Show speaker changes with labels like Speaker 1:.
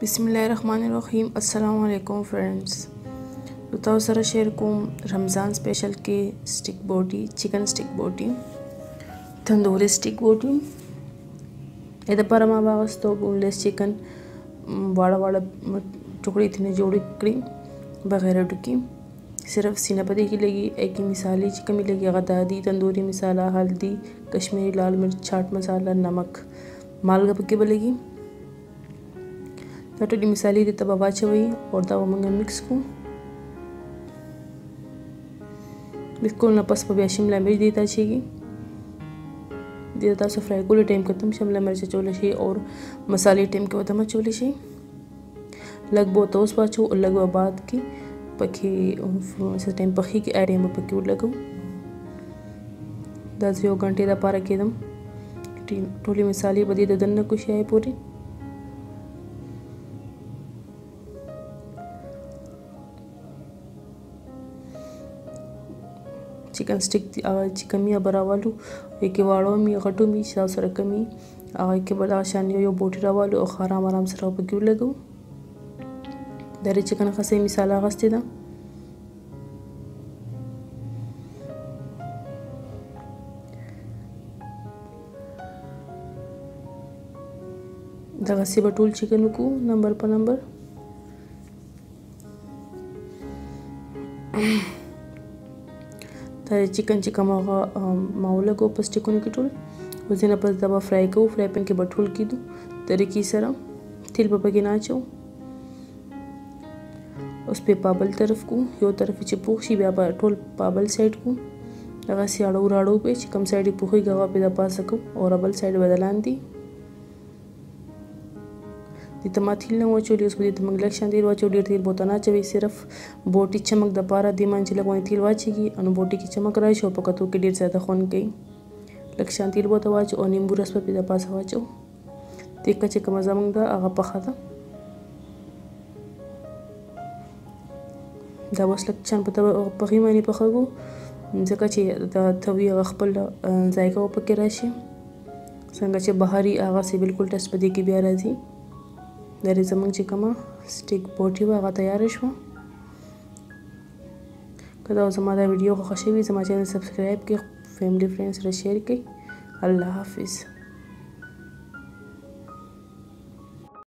Speaker 1: बिस्मिल्लाहिर्रहमानिर्रहीम। अस्सलाम वालेकुम फ्रेंड्स। तاسو سره شیر کوم رمضان سپیشل کې سټیک بوټي چکن سټیک بوټي تندوري سټیک بوټي اې د پر ما واغستو بونلیس چکن واړه ټوکړي تنه جوړ کړی بغیر ډوکی صرف سینه پدې کې لګي ایک مثالی چې کمی لګي غدا دي تندوري مساله हल्दी कश्मीरी लाल मिर्च चाट मसाला नमक मालगा पक्के बलेगी دا ټولې مسالې دې ته به واچوئ او دا به موږ مکس کړو بالکل نه پس به بیا شمله مرچ دې ته اچېږي دې ته تاسو فرای کولو ټایم کې هم شمله مرچ اچولی شئ او مسالې ټایم کې ورته هم اچولی شئ لږ به ورته اوس واچوو او لږ به بعد کې پکې څه ټایم پخېږي ټایم به پکې ولګوو دا زه یو غنټې دپاره کېدم ټولې مسالې به دې د دننه کوشایې پورې चिकन स्टिक चिकन मी बरावालू एक वाड़ो मी गटू मी शाव सर कमी के बड़ा शानी यो बोटी रावालू और आराम आराम से राव पक्यू लगो दरे चिकन खसे मिसाला गस्ते दा दगसे बटूल चिकन को नंबर पर नंबर دا चिकन چې کوم هغه ما ولګو په سټیکونو کې ټول اوس نه پس دا به فرای کوو فرای پین کې به ټول کېدو طریقې سره تیل به پکې نه اچوو اوس په بل طرف کو یو طرف چې پوښ شي بیا به ټول په بل سایډ کو دغسې اړو راړو پې چې کوم سایډ یې پوښېږي هغه پې د پاسه کوو او بل سایډ به د لاندې دې ته ما تیل نه واچولي اوس به دې ته موږ لږ شان تیل واچوو ډېر تیل به ورته نه اچوئ صرف بوټي چمک دپاره دې باندې چې لږ باندې تیل واچېږي نو بوټي کې چمک راشي او په کتو کې ډېر زیاته خوند کوي لږ شان تیل به ورته واچوو او نیمبو رس به پې د پاسه واچوو تیکه چې کومه زموږ ده هغه پخه ده دا اوس لږ شان په پخې باندې پخوو ځکه چې د توي هغه خپل ذایقه پکې راشي څنګه چې بهري هغسې بالکل ټیسټ په دې کې بیا راځي دا زموږ چې کومه سټیک بوټي وه هغه تیاره شوه که دا زما دا ویډیو خوښه شوي زما چینل سبسکرایب کړئ فیملی فرینډ سره شیر کړئ الله حافظ